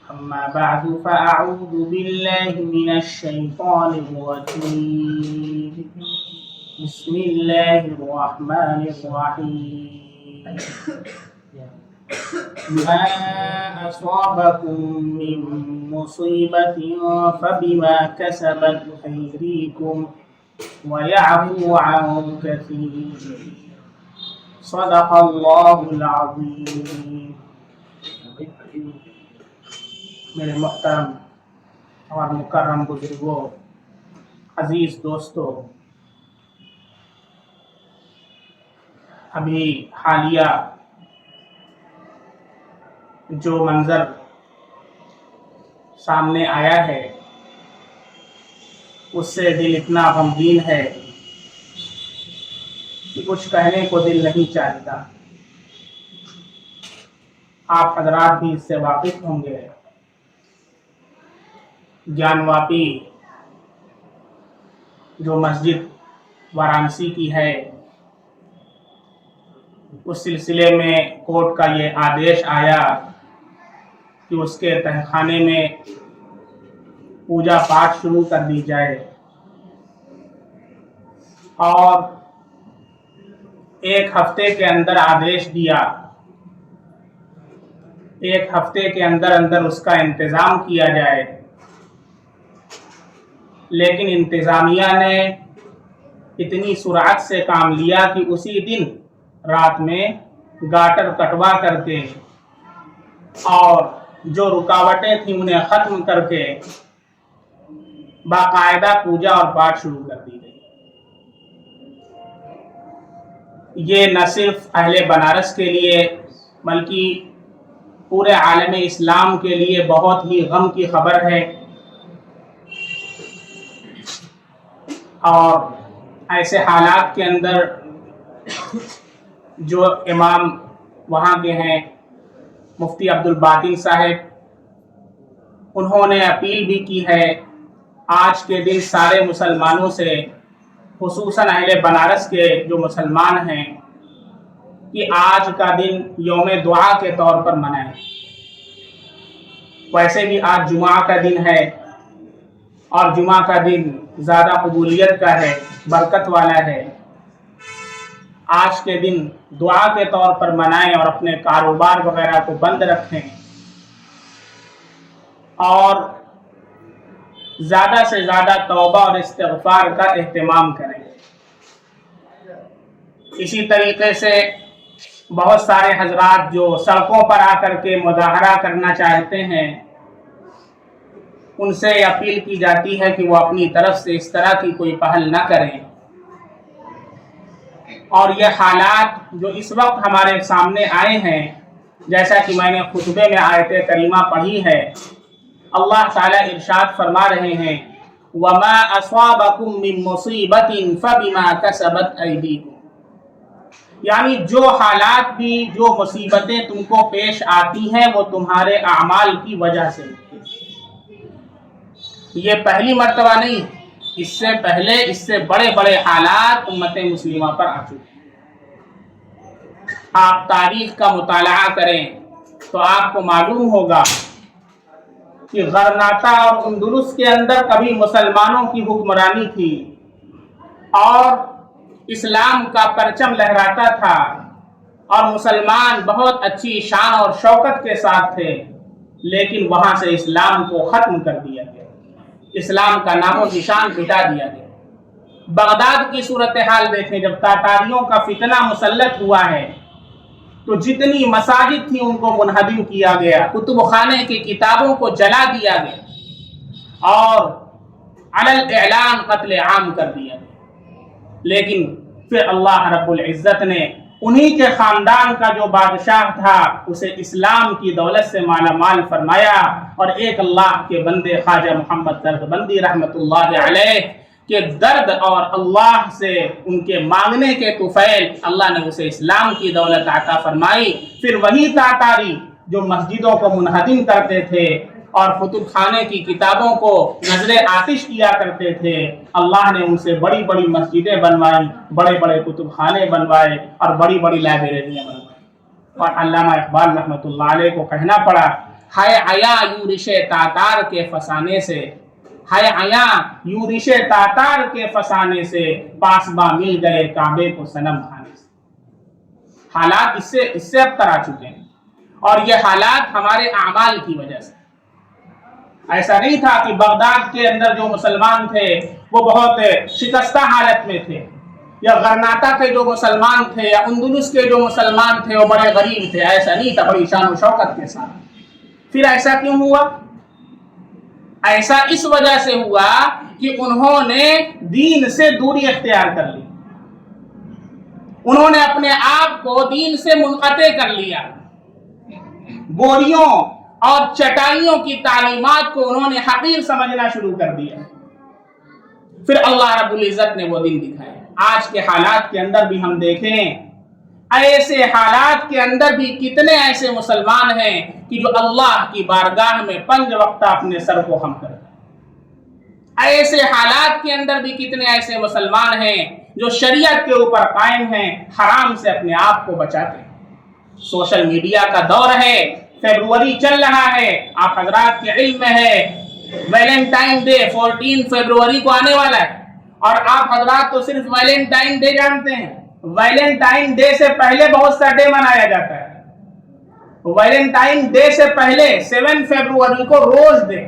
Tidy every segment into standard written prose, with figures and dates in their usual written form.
أما بعد فأعوذ بالله من الشيطان الرجيم بسم الله الرحمن الرحيم ما أصابكم من مصيبة فبما كسبت أيديكم ويعفو عن كثير صدق الله العظيم. میرے محترم اور مکرم بزرگوں، عزیز دوستوں، ابھی حالیہ جو منظر سامنے آیا ہے اس سے دل اتنا غمگین ہے کہ کچھ کہنے کو دل نہیں چاہتا. آپ حضرات بھی اس سے واقف ہوں گے. جان واپی جو مسجد وارانسی کی ہے، اس سلسلے میں کورٹ کا یہ آدیش آیا کہ اس کے تہخانے میں پوجا پاٹ شروع کر دی جائے، اور ایک ہفتے کے اندر آدیش دیا، ایک ہفتے کے اندر اس کا انتظام کیا جائے. لیکن انتظامیہ نے اتنی سرعت سے کام لیا کہ اسی دن رات میں گاٹر کٹوا کر کے اور جو رکاوٹیں تھیں انہیں ختم کر کے باقاعدہ پوجا اور پاٹ شروع کر دی گئی. یہ نہ صرف اہل بنارس کے لیے بلکہ پورے عالم اسلام کے لیے بہت ہی غم کی خبر ہے. اور ایسے حالات کے اندر جو امام وہاں کے ہیں مفتی عبدالباطن صاحب، انہوں نے اپیل بھی کی ہے آج کے دن سارے مسلمانوں سے، خصوصاً اہل بنارس کے جو مسلمان ہیں، کہ آج کا دن یوم دعا کے طور پر منائیں. ویسے بھی آج جمعہ کا دن ہے اور جمعہ کا دن زیادہ قبولیت کا ہے، برکت والا ہے. آج کے دن دعا کے طور پر منائیں اور اپنے کاروبار وغیرہ کو بند رکھیں اور زیادہ سے زیادہ توبہ اور استغفار کا اہتمام کریں. اسی طریقے سے بہت سارے حضرات جو سڑکوں پر آ کر کے مظاہرہ کرنا چاہتے ہیں، ان سے اپیل کی جاتی ہے کہ وہ اپنی طرف سے اس طرح کی کوئی پہل نہ کریں. اور یہ حالات جو اس وقت ہمارے سامنے آئے ہیں، جیسا کہ میں نے خطبے میں آیت کریمہ پڑھی ہے، اللہ تعالیٰ ارشاد فرما رہے ہیں وَمَا أَصَابَكُم مِّن مُّصِيبَةٍ فَبِمَا كَسَبَتْ أَيْدِيكُمْ، یعنی جو حالات بھی، جو مصیبتیں تم کو پیش آتی ہیں وہ تمہارے اعمال کی وجہ سے. یہ پہلی مرتبہ نہیں، اس سے پہلے اس سے بڑے بڑے حالات امت مسلمہ پر آ چکے ہیں. آپ تاریخ کا مطالعہ کریں تو آپ کو معلوم ہوگا کہ غرناطہ اور اندلس کے اندر کبھی مسلمانوں کی حکمرانی تھی اور اسلام کا پرچم لہراتا تھا اور مسلمان بہت اچھی شان اور شوکت کے ساتھ تھے، لیکن وہاں سے اسلام کو ختم کر دیا گیا، اسلام کا نام و نشان مٹا دیا گیا. بغداد کی صورتحال دیکھیں، جب تاتاریوں کا فتنہ مسلط ہوا ہے تو جتنی مساجد تھیں ان کو منہدم کیا گیا، کتب خانے کی کتابوں کو جلا دیا گیا اور علی الاعلان قتل عام کر دیا گیا. لیکن پھر اللہ رب العزت نے انہی کے خاندان کا جو بادشاہ تھا اسے اسلام کی دولت سے مالا مال فرمایا، اور ایک اللہ کے بندے خواجہ محمد دربندی رحمت اللہ علیہ کے درد اور اللہ سے ان کے مانگنے کے طفیل اللہ نے اسے اسلام کی دولت عطا فرمائی. پھر وہی تاتاری جو مسجدوں کو منہدم کرتے تھے اور کتب خانے کی کتابوں کو نظر آتش کیا کرتے تھے، اللہ نے ان سے بڑی بڑی مسجدیں بنوائی، بڑے بڑے کتب خانے بنوائے اور بڑی بڑی لائبریریاں بنوائیں. اور علامہ اقبال رحمۃ اللہ علیہ کو کہنا پڑا ہے عیا یورش تاتار کے فسانے سے، ہے عیا یورش تاتار کے فسانے سے، پاسباں مل گئے کعبے کو صنم کھانے سے۔ حالات اس سے اب تر آ چکے ہیں، اور یہ حالات ہمارے اعمال کی وجہ سے۔ ایسا نہیں تھا کہ بغداد کے اندر جو مسلمان تھے وہ بہت شکستہ حالت میں تھے، یا غرناطہ کے جو مسلمان تھے یا اندلس کے جو مسلمان تھے وہ بڑے غریب تھے، ایسا نہیں تھا، بڑی شان و شوکت کے ساتھ۔ پھر ایسا کیوں ہوا؟ ایسا اس وجہ سے ہوا کہ انہوں نے دین سے دوری اختیار کر لی، انہوں نے اپنے آپ کو دین سے منقطع کر لیا، بوریوں اور چٹائیوں کی تعلیمات کو انہوں نے حقیر سمجھنا شروع کر دیا۔ پھر اللہ رب العزت نے وہ دن دکھائے۔ آج کے حالات کے اندر بھی ہم دیکھیں، ایسے حالات کے اندر بھی کتنے ایسے مسلمان ہیں کہ جو اللہ کی بارگاہ میں 5 وقت اپنے سر کو خم کرتے ہیں۔ ایسے حالات کے اندر بھی کتنے ایسے مسلمان ہیں جو شریعت کے اوپر قائم ہیں، حرام سے اپنے آپ کو بچاتے ہیں۔ سوشل میڈیا کا دور ہے، فیبروری چل رہا ہے، آپ حضرات کے علم میں ہے ویلنٹائن ڈے 14 فیبروری کو آنے والا ہے، اور آپ حضرات تو صرف ویلنٹائن ڈے جانتے ہیں۔ ویلنٹائن ڈے سے پہلے بہت سا ڈے منایا جاتا ہے۔ ویلنٹائن ڈے سے پہلے 7 فیبروری کو روز ڈے،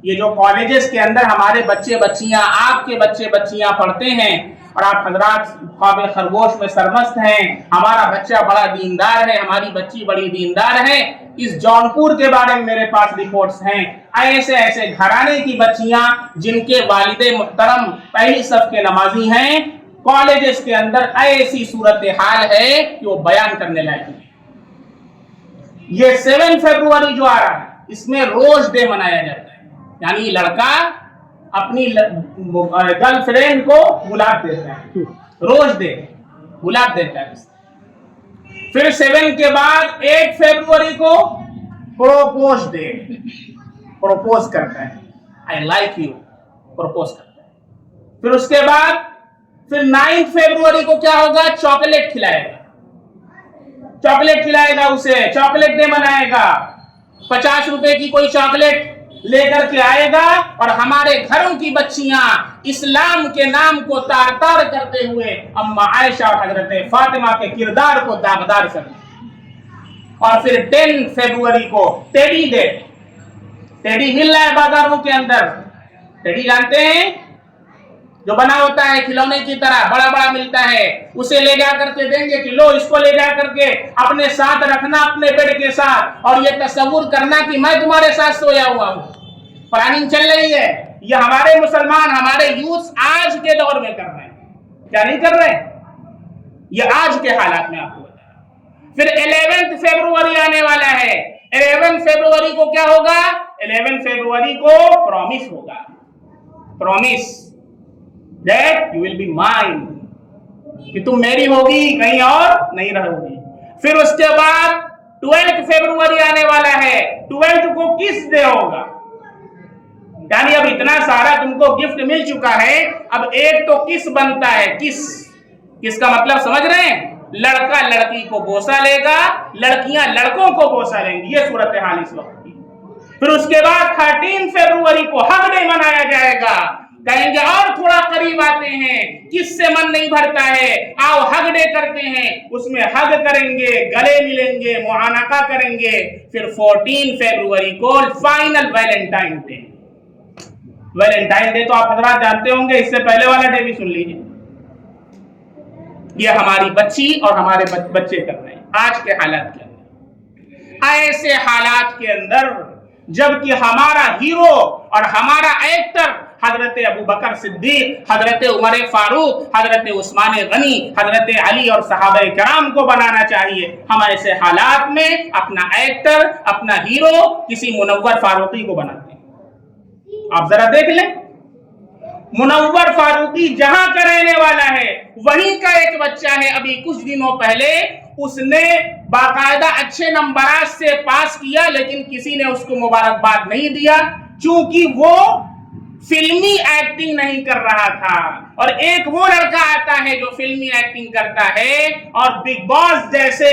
یہ جو کالجز کے اندر ہمارے بچے بچیاں، آپ کے بچے بچیاں پڑھتے ہیں، اور آپ حضرات خواب خرگوش میں سرمست ہیں، ہمارا بچہ بڑا دیندار ہے، ہماری بچی بڑی دیندار ہے۔ اس جونپور کے بارے میں میرے پاس رپورٹس ہیں، ایسے ایسے گھرانے کی بچیاں جن کے والد محترم پہلی صف کے نمازی ہیں، کالجز کے اندر ایسی صورتحال ہے کہ وہ بیان کرنے لائق نہیں۔ یہ 7 فیبروری جو آ رہا ہے، اس میں روز ڈے منایا جاتا ہے، یعنی لڑکا اپنی گرل فرینڈ کو گلاب دیتا ہے، روز ڈے گلاب دیتا ہے۔ پھر 7 کے بعد 8 فیبروری کو پروپوز ڈے، پروپوز کرتا ہے، آئی لائک یو، پروپوز کرتا ہے۔ پھر اس کے بعد پھر 9 فیبروری کو کیا ہوگا؟ چاکلیٹ کھلائے گا، چاکلیٹ کھلائے گا، اسے چاکلیٹ ڈے منائے گا، 50 روپے کی کوئی چاکلیٹ لے کر کے آئے گا، اور ہمارے گھروں کی بچیاں اسلام کے نام کو تار تار کرتے ہوئے اما عائشہ اور حضرت فاطمہ کے کردار کو داغدار کرتے ہیں۔ اور پھر 10 فیبروری کو ٹیڈی ڈے، ٹیڈی مل رہا ہے بازاروں کے اندر، ٹیڈی جانتے ہیں جو بنا ہوتا ہے کھلونے کی طرح، بڑا بڑا ملتا ہے، اسے لے جا کر کے دیں گے کہ لو اس کو لے جا کر کے اپنے ساتھ رکھنا، اپنے بیڈ کے ساتھ، اور یہ تصور کرنا کہ میں تمہارے ساتھ سویا ہوا ہوں۔ پلاننگ چل رہی ہے، یہ ہمارے مسلمان، ہمارے یوتھ آج کے دور میں کر رہے ہیں، کیا نہیں کر رہے ہیں؟ یہ آج کے حالات میں آپ کو بتا رہا ہوں۔ پھر 11 فیبروری آنے والا ہے، 11 فیبروری کو کیا ہوگا؟ 11 فیبروری کو پرومس ہوگا، promise that you will be mine، کہ تم میری ہوگی، کہیں اور نہیں رہو گی۔ پھر اس کے بعد 12 فیبروری آنے والا ہے، 12 کو کس ڈے ہوگا؟ یعنی اب اتنا سارا تم کو گفٹ مل چکا ہے، اب ایک تو کس بنتا ہے، کس کا مطلب سمجھ رہے ہیں؟ لڑکا لڑکی کو بوسہ لے گا، لڑکیاں لڑکوں کو بوسہ لیں گی، یہ صورتحال اس وقت کی۔ پھر اس کے بعد 13 فیبروری کو ہگ ڈے منایا جائے گا، کہیں گے اور تھوڑا قریب آتے ہیں، کس سے من نہیں بھرتا ہے، آؤ ہگ ڈے کرتے ہیں، اس میں ہگ کریں گے، گلے ملیں گے، معانقہ کریں گے۔ پھر 14 فیبروری کو final Valentine day, Valentine day تو آپ حضرات جانتے ہوں گے، اس سے پہلے والا ڈے بھی سن لیجیے۔ یہ ہماری بچی اور ہمارے بچے کر رہے ہیں آج کے حالات کے اندر۔ ایسے حالات کے اندر جبکہ ہمارا ہیرو اور ہمارا ایکٹر حضرت ابو بکر صدیق، حضرت عمر فاروق، حضرت عثمان غنی، حضرت علی اور صحابہ کرام کو بنانا چاہیے، ہم ایسے حالات میں اپنا ایکٹر، اپنا ہیرو کسی منور فاروقی کو بناتے ہیں۔ آپ ذرا دیکھ لیں، منور فاروقی جہاں کا رہنے والا ہے وہیں کا ایک بچہ ہے، ابھی کچھ دنوں پہلے اس نے باقاعدہ اچھے نمبرات سے پاس کیا، لیکن کسی نے اس کو مبارکباد نہیں دیا، چونکہ وہ فلمی ایکٹنگ نہیں کر رہا تھا۔ اور ایک وہ لڑکا آتا ہے جو فلمی ایکٹنگ کرتا ہے اور بگ باس جیسے